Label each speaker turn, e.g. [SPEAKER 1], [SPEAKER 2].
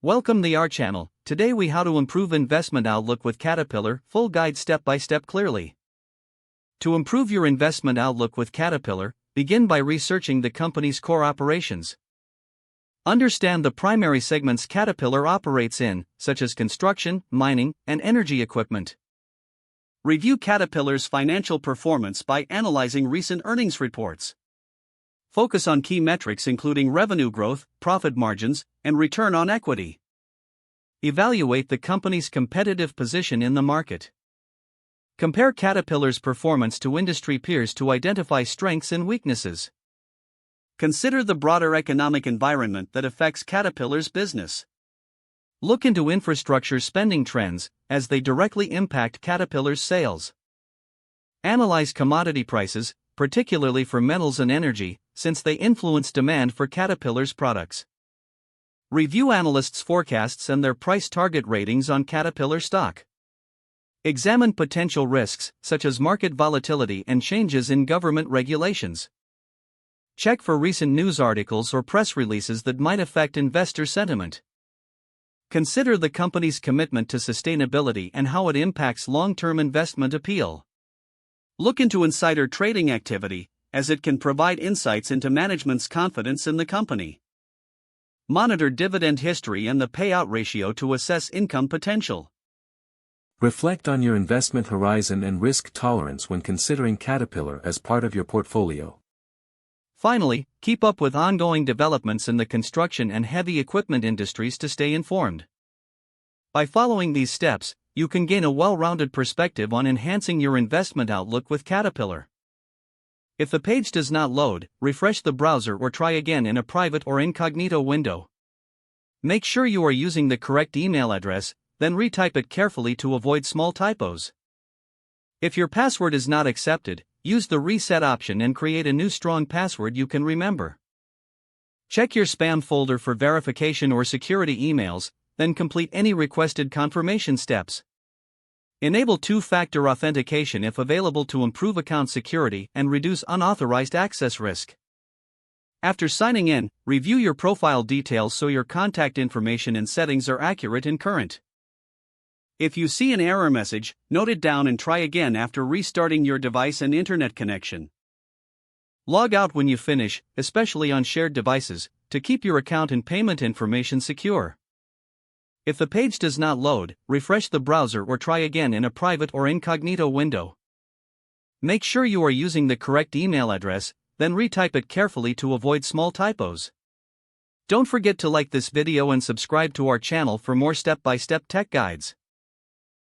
[SPEAKER 1] Welcome to our channel. Today we how to improve investment outlook with Caterpillar, full guide step by step clearly. To improve your investment outlook with Caterpillar, begin by researching the company's core operations. Understand the primary segments Caterpillar operates in, such as construction, mining, and energy equipment. Review Caterpillar's financial performance by analyzing recent earnings reports. Focus on key metrics including revenue growth, profit margins, and return on equity. Evaluate the company's competitive position in the market. Compare Caterpillar's performance to industry peers to identify strengths and weaknesses. Consider the broader economic environment that affects Caterpillar's business. Look into infrastructure spending trends, as they directly impact Caterpillar's sales. Analyze commodity prices, particularly for metals and energy, since they influence demand for Caterpillar's products. Review analysts' forecasts and their price target ratings on Caterpillar stock. Examine potential risks, such as market volatility and changes in government regulations. Check for recent news articles or press releases that might affect investor sentiment. Consider the company's commitment to sustainability and how it impacts long-term investment appeal. Look into insider trading activity, as it can provide insights into management's confidence in the company. Monitor dividend history and the payout ratio to assess income potential.
[SPEAKER 2] Reflect on your investment horizon and risk tolerance when considering Caterpillar as part of your portfolio.
[SPEAKER 1] Finally, keep up with ongoing developments in the construction and heavy equipment industries to stay informed. By following these steps, you can gain a well-rounded perspective on enhancing your investment outlook with Caterpillar. If the page does not load, refresh the browser or try again in a private or incognito window. Make sure you are using the correct email address, then retype it carefully to avoid small typos. If your password is not accepted, use the reset option and create a new strong password you can remember. Check your spam folder for verification or security emails, then complete any requested confirmation steps. Enable two-factor authentication if available to improve account security and reduce unauthorized access risk. After signing in, review your profile details so your contact information and settings are accurate and current. If you see an error message, note it down and try again after restarting your device and internet connection. Log out when you finish, especially on shared devices, to keep your account and payment information secure. If the page does not load, refresh the browser or try again in a private or incognito window. Make sure you are using the correct email address, then retype it carefully to avoid small typos. Don't forget to like this video and subscribe to our channel for more step-by-step tech guides.